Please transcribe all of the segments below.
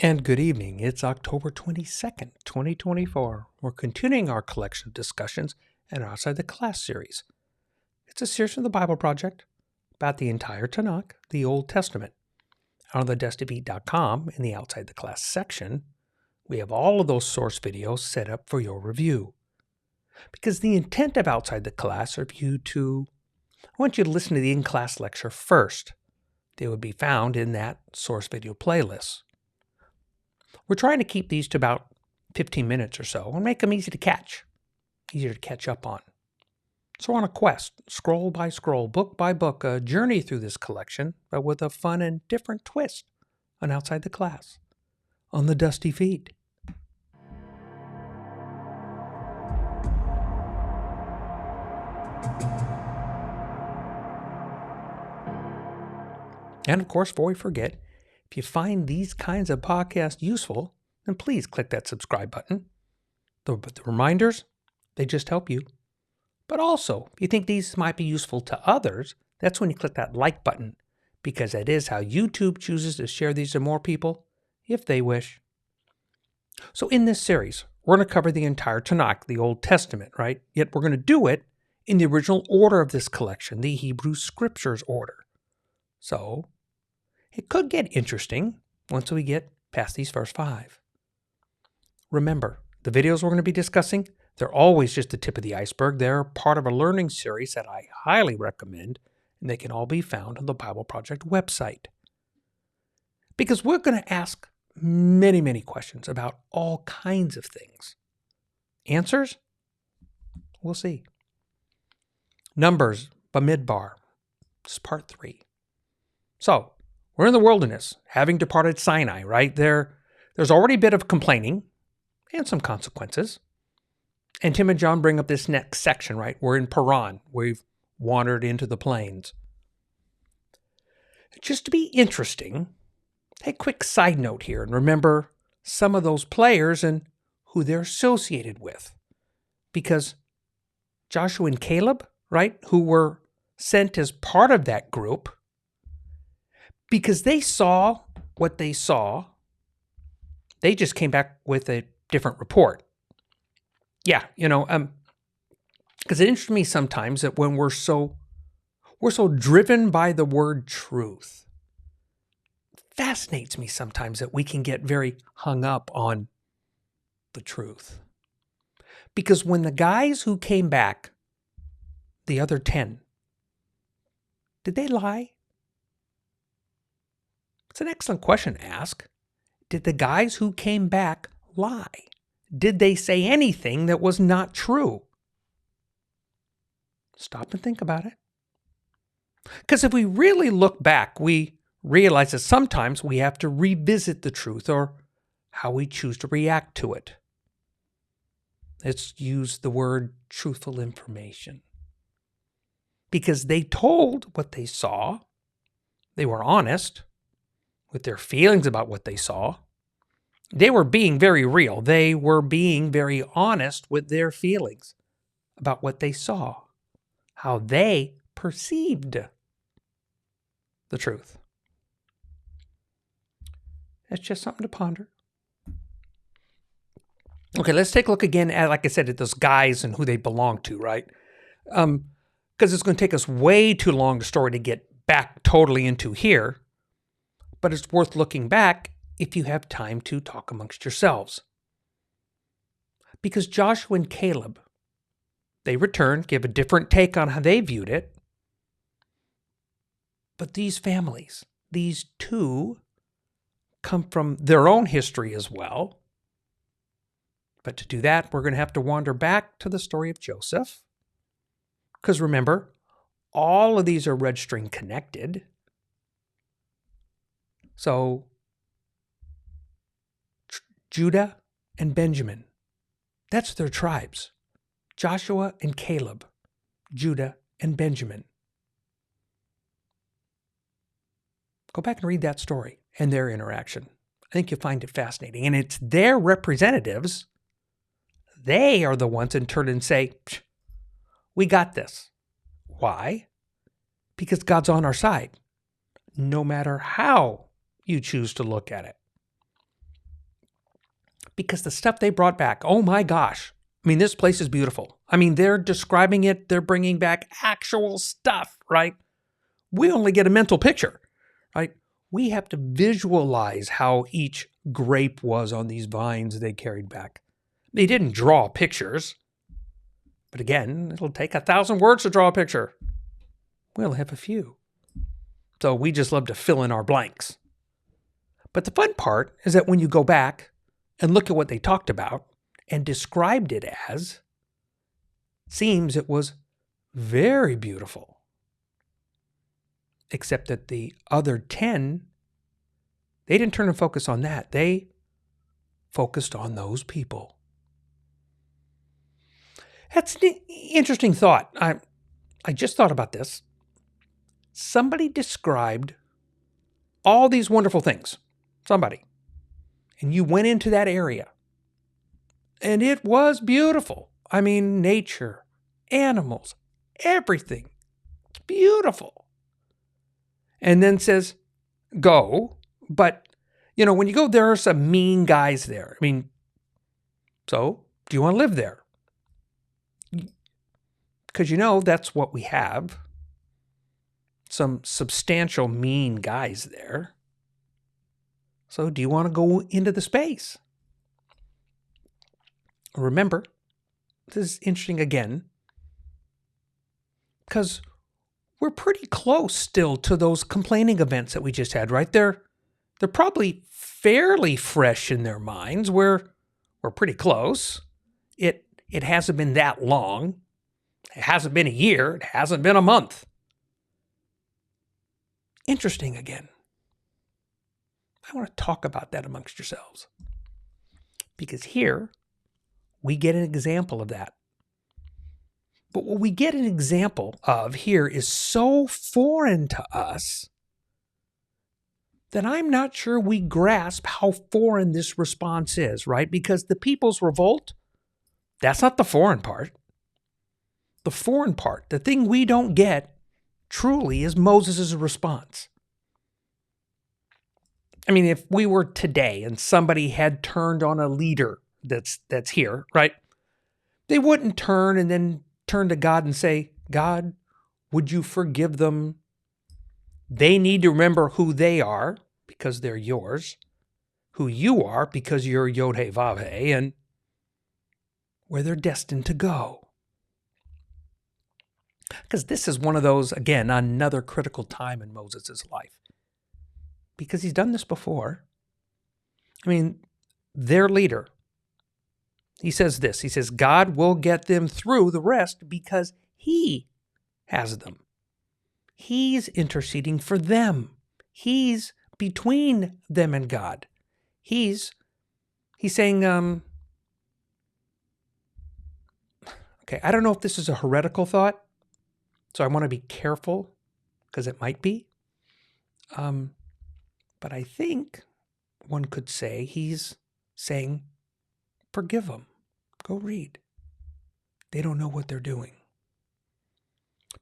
And good evening. It's October 22nd, 2024. We're continuing our collection of discussions in our Outside the Class series. It's a series from the Bible Project about the entire TaNaK, the Old Testament. On TheDustyFeet.com, in the Outside the Class section, we have all of those source videos set up for your review. Because the intent of Outside the Class are for you to, I want you to listen to the in-class lecture first. They would be found in that source video playlist. We're trying to keep these to about 15 minutes or so and make them easy to catch, easier to catch up on. So we're on a quest, scroll by scroll, book by book, a journey through this collection, but with a fun and different twist on Outside the Class, on the Dusty Feet. And of course, before we forget, if you find these kinds of podcasts useful, then please click that subscribe button. The reminders, they just help you. But also, if you think these might be useful to others, that's when you click that like button, because that is how YouTube chooses to share these to more people, if they wish. So in this series, we're going to cover the entire TaNaK, the Old Testament, right? Yet we're going to do it in the original order of this collection, the Hebrew Scriptures order. So it could get interesting once we get past these first 5. Remember, the videos we're going to be discussing, they're always just the tip of the iceberg. They're part of a learning series that I highly recommend, and they can all be found on the Bible Project website. Because we're going to ask many, many questions about all kinds of things. Answers? We'll see. Numbers, Bamidbar. This is part 3. So, we're in the wilderness, having departed Sinai, right? There's already a bit of complaining and some consequences. And Tim and John bring up this next section, right? We're in Paran. We've wandered into the plains. Just to be interesting, take a quick side note here and remember some of those players and who they're associated with. Because Joshua and Caleb, right, who were sent as part of that group, because they saw what they saw, they just came back with a different report. Yeah, because it interests me sometimes that when we're so driven by the word truth, it fascinates me sometimes that we can get very hung up on the truth. Because when the guys who came back, the other 10, did they lie? It's an excellent question to ask. Did the guys who came back lie? Did they say anything that was not true? Stop and think about it. Because if we really look back, we realize that sometimes we have to revisit the truth or how we choose to react to it. Let's use the word truthful information. Because they told what they saw. They were honest with their feelings about what they saw. They were being very real. They were being very honest with their feelings about what they saw, how they perceived the truth. That's just something to ponder. Okay, let's take a look again at, like I said, at those guys and who they belong to, right? Because it's going to take us way too long a story to get back totally into here. But it's worth looking back if you have time to talk amongst yourselves. Because Joshua and Caleb, they return, give a different take on how they viewed it. But these families, these two, come from their own history as well. But to do that, we're going to have to wander back to the story of Joseph. Because remember, all of these are red string connected. So, Judah and Benjamin, that's their tribes. Joshua and Caleb, Judah and Benjamin. Go back and read that story and their interaction. I think you'll find it fascinating. And it's their representatives. They are the ones in turn and say, we got this. Why? Because God's on our side, no matter how you choose to look at it. because the stuff they brought back, oh my gosh. I mean, this place is beautiful. I mean, they're describing it. They're bringing back actual stuff, right? We only get a mental picture, right? We have to visualize how each grape was on these vines they carried back. They didn't draw pictures. But again, it'll take 1,000 words to draw a picture. We'll have a few. So we just love to fill in our blanks. But the fun part is that when you go back and look at what they talked about and described it as, seems it was very beautiful. Except that the other 10, they didn't turn and focus on that. They focused on those people. That's an interesting thought. I just thought about this. Somebody described all these wonderful things. Somebody. And you went into that area. And it was beautiful. I mean, nature, animals, everything. It's beautiful. And then says, go. But, when you go, there are some mean guys there. I mean, so do you want to live there? Because that's what we have. Some substantial mean guys there. So do you want to go into the space? Remember, this is interesting again, because we're pretty close still to those complaining events that we just had, right? They're probably fairly fresh in their minds. We're pretty close. It hasn't been that long. It hasn't been a year. It hasn't been a month. Interesting again. I want to talk about that amongst yourselves. Because here, we get an example of that. But what we get an example of here is so foreign to us that I'm not sure we grasp how foreign this response is, right? Because the people's revolt, that's not the foreign part. The foreign part, the thing we don't get, truly is Moses' response. I mean, if we were today and somebody had turned on a leader that's here, right? They wouldn't turn and then turn to God and say, God, would you forgive them? They need to remember who they are because they're yours, who you are because you're Yod-Heh-Vav-Heh, and where they're destined to go. Because this is one of those, again, another critical time in Moses' life. Because he's done this before. I mean, their leader, he says this. He says, God will get them through the rest because he has them. He's interceding for them. He's between them and God. He's saying, okay, I don't know if this is a heretical thought, so I want to be careful because it might be. But I think one could say he's saying, forgive them. Go read. They don't know what they're doing.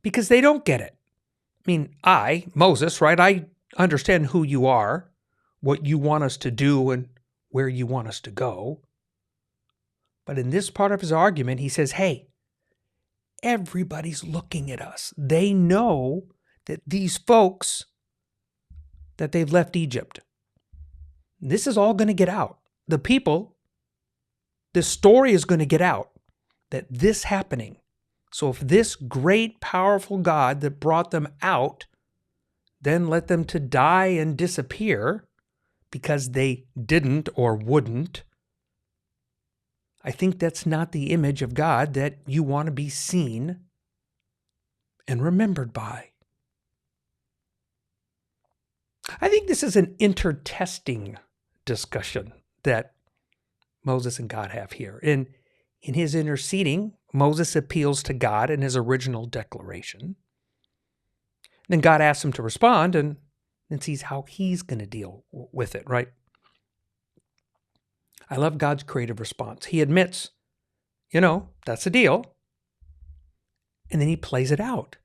Because they don't get it. I mean, Moses, right? I understand who you are, what you want us to do, and where you want us to go. But in this part of his argument, he says, hey, everybody's looking at us. They know that these folks, that they've left Egypt. This is all going to get out. The people, this story is going to get out that this happening. So if this great, powerful God that brought them out then let them to die and disappear because they didn't or wouldn't, I think that's not the image of God that you want to be seen and remembered by. I think this is an intertesting discussion that Moses and God have here. In his interceding, Moses appeals to God in his original declaration. Then God asks him to respond and sees how he's going to deal with it, right? I love God's creative response. He admits, that's the deal. And then he plays it out.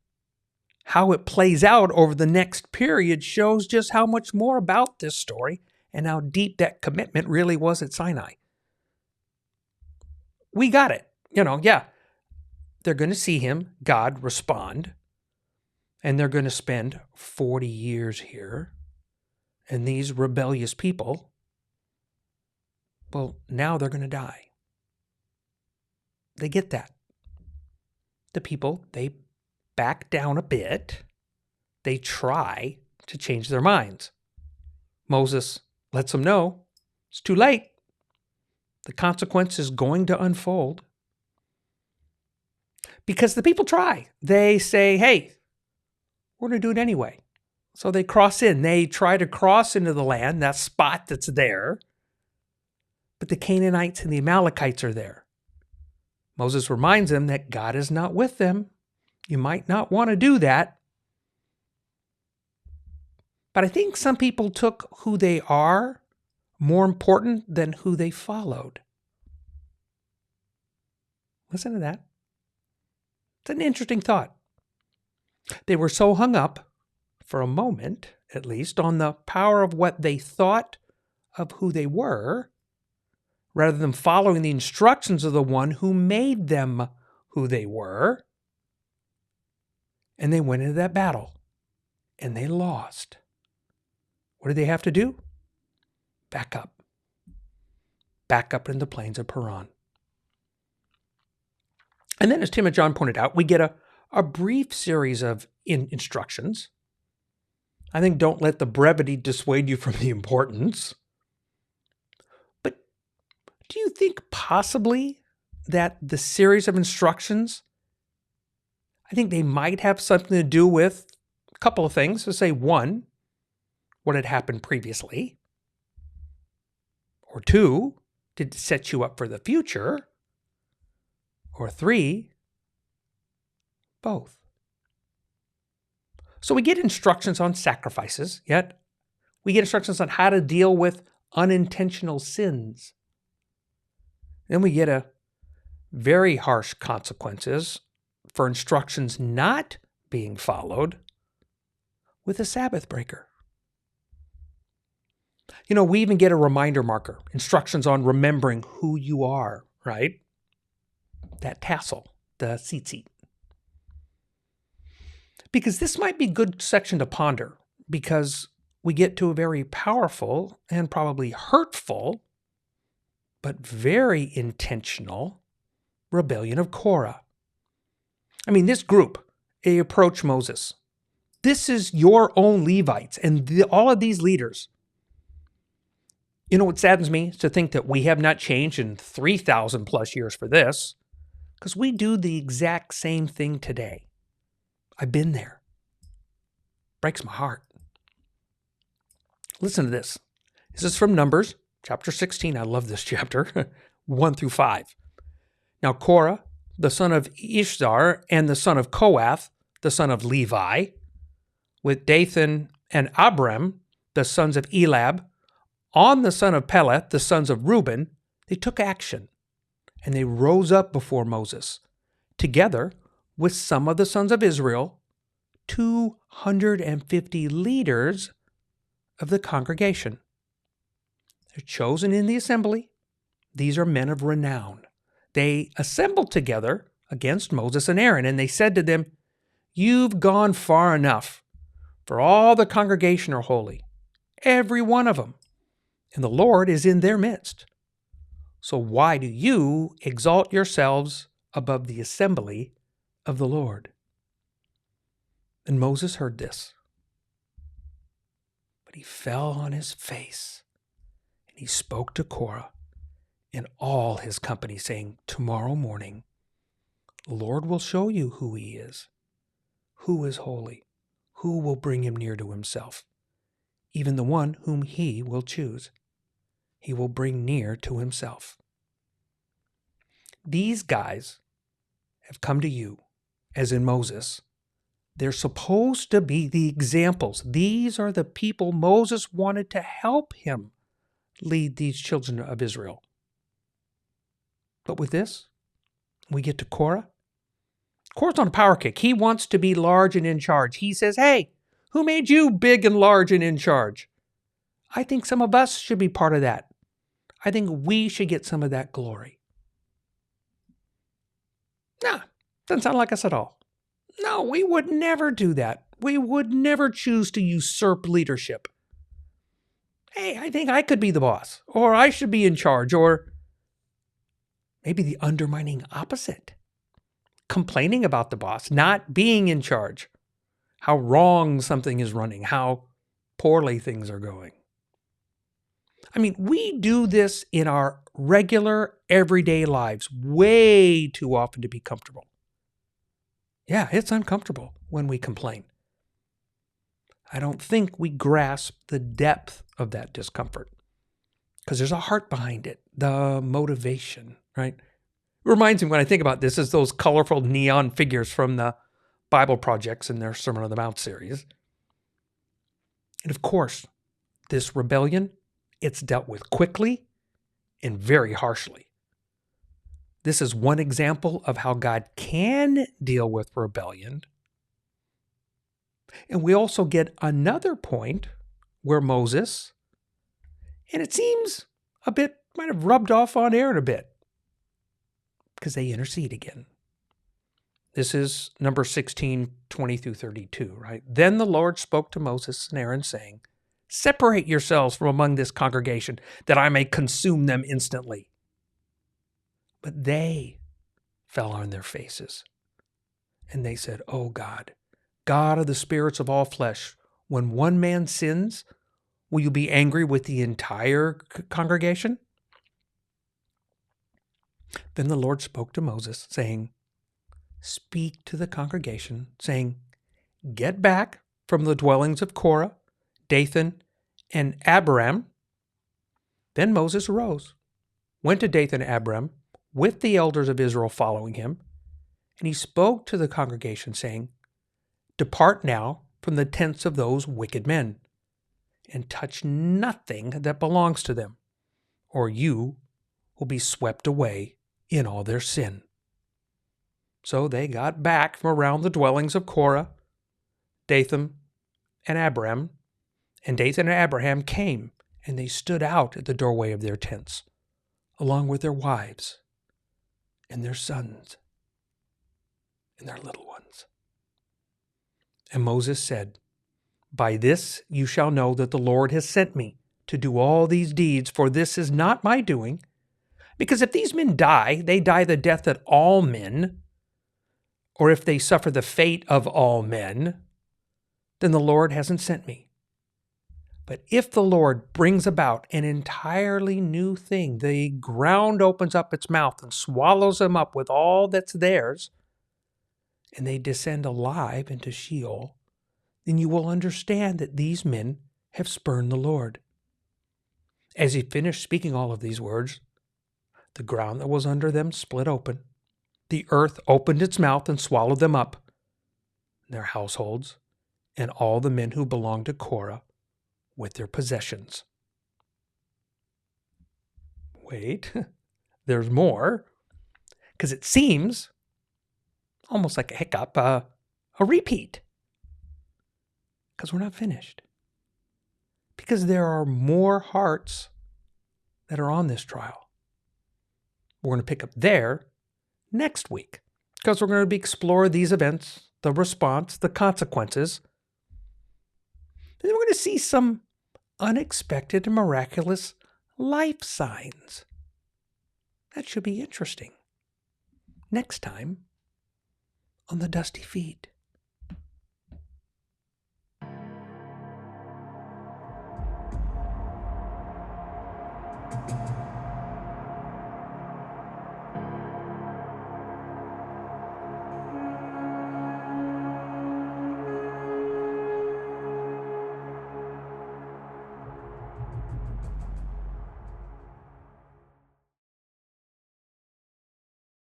How it plays out over the next period shows just how much more about this story and how deep that commitment really was at Sinai. we got it. Yeah, they're going to see him, God, respond, and they're going to spend 40 years here. And these rebellious people, well, now they're going to die. They get that. The people, they back down a bit. They try to change their minds. Moses lets them know it's too late. The consequence is going to unfold. Because the people try. They say, hey, we're going to do it anyway. So they cross in. They try to cross into the land, that spot that's there. But the Canaanites and the Amalekites are there. Moses reminds them that God is not with them. You might not want to do that. But I think some people took who they are more important than who they followed. Listen to that. It's an interesting thought. They were so hung up, for a moment at least, on the power of what they thought of who they were, rather than following the instructions of the one who made them who they were. And they went into that battle, and they lost. What did they have to do? Back up. Back up in the plains of Paran. And then, as Tim and John pointed out, we get a brief series of instructions. I think don't let the brevity dissuade you from the importance. But do you think possibly that the series of instructions, I think they might have something to do with a couple of things. So say, one, what had happened previously. Or two, did it set you up for the future? Or three, both. So we get instructions on sacrifices, yet we get instructions on how to deal with unintentional sins. Then we get a very harsh consequences for instructions not being followed with a Sabbath breaker. We even get a reminder marker, instructions on remembering who you are, right? That tassel, the tzitzit. Because this might be a good section to ponder, because we get to a very powerful and probably hurtful, but very intentional rebellion of Korah. I mean, this group, they approach Moses. This is your own Levites and all of these leaders. What saddens me is to think that we have not changed in 3,000 plus years for this, because we do the exact same thing today. I've been there. Breaks my heart. Listen to this. This is from Numbers, chapter 16. I love this chapter, 1 through 5. Now Korah, the son of Ishzar, and the son of Kohath, the son of Levi, with Dathan and Abiram, the sons of Elab, on the son of Peleth, the sons of Reuben, they took action, and they rose up before Moses, together with some of the sons of Israel, 250 leaders of the congregation. They're chosen in the assembly. These are men of renown. They assembled together against Moses and Aaron, and they said to them, "You've gone far enough, for all the congregation are holy, every one of them, and the Lord is in their midst. So why do you exalt yourselves above the assembly of the Lord?" And Moses heard this, but he fell on his face, and he spoke to Korah and all his company, saying, "Tomorrow morning, the Lord will show you who he is holy, who will bring him near to himself, even the one whom he will choose. He will bring near to himself." These guys have come to you, as in Moses. They're supposed to be the examples. These are the people Moses wanted to help him lead these children of Israel. But with this, we get to Korah. Korah's on a power kick. He wants to be large and in charge. He says, "Hey, who made you big and large and in charge? I think some of us should be part of that. I think we should get some of that glory." Nah, doesn't sound like us at all. No, we would never do that. We would never choose to usurp leadership. Hey, I think I could be the boss, or I should be in charge, or maybe the undermining opposite. Complaining about the boss, not being in charge, how wrong something is running, how poorly things are going. I mean, we do this in our regular, everyday lives way too often to be comfortable. Yeah, it's uncomfortable when we complain. I don't think we grasp the depth of that discomfort because there's a heart behind it, the motivation, right? It reminds me when I think about this is those colorful neon figures from the Bible projects in their Sermon on the Mount series. And of course, this rebellion, it's dealt with quickly and very harshly. This is one example of how God can deal with rebellion. And we also get another point where Moses, and it seems a bit, might have rubbed off on Aaron a bit, because they intercede again. This is number 16, 20 through 32, right? Then the Lord spoke to Moses and Aaron, saying, "Separate yourselves from among this congregation, that I may consume them instantly." But they fell on their faces, and they said, "O God, God of the spirits of all flesh, when one man sins, will you be angry with the entire congregation?" Then the Lord spoke to Moses, saying, "Speak to the congregation, saying, get back from the dwellings of Korah, Dathan, and Abiram." Then Moses arose, went to Dathan and Abiram, with the elders of Israel following him, and he spoke to the congregation, saying, "Depart now from the tents of those wicked men, and touch nothing that belongs to them, or you will be swept away in all their sin." So they got back from around the dwellings of Korah, Dathan, and Abiram, and Dathan and Abiram came, and they stood out at the doorway of their tents, along with their wives, and their sons, and their little ones. And Moses said, "By this you shall know that the Lord has sent me to do all these deeds, for this is not my doing. Because if these men die, they die the death that all men, or if they suffer the fate of all men, then the Lord hasn't sent me. But if the Lord brings about an entirely new thing, the ground opens up its mouth and swallows them up with all that's theirs, and they descend alive into Sheol, then you will understand that these men have spurned the Lord." As he finished speaking all of these words, the ground that was under them split open. The earth opened its mouth and swallowed them up, their households, and all the men who belonged to Korah with their possessions. Wait, there's more, because it seems almost like a hiccup, a repeat, because we're not finished. Because there are more hearts that are on this trial. We're going to pick up there next week, because we're going to explore these events, the response, the consequences. And then we're going to see some unexpected and miraculous life signs. That should be interesting. Next time on The Dusty Feet.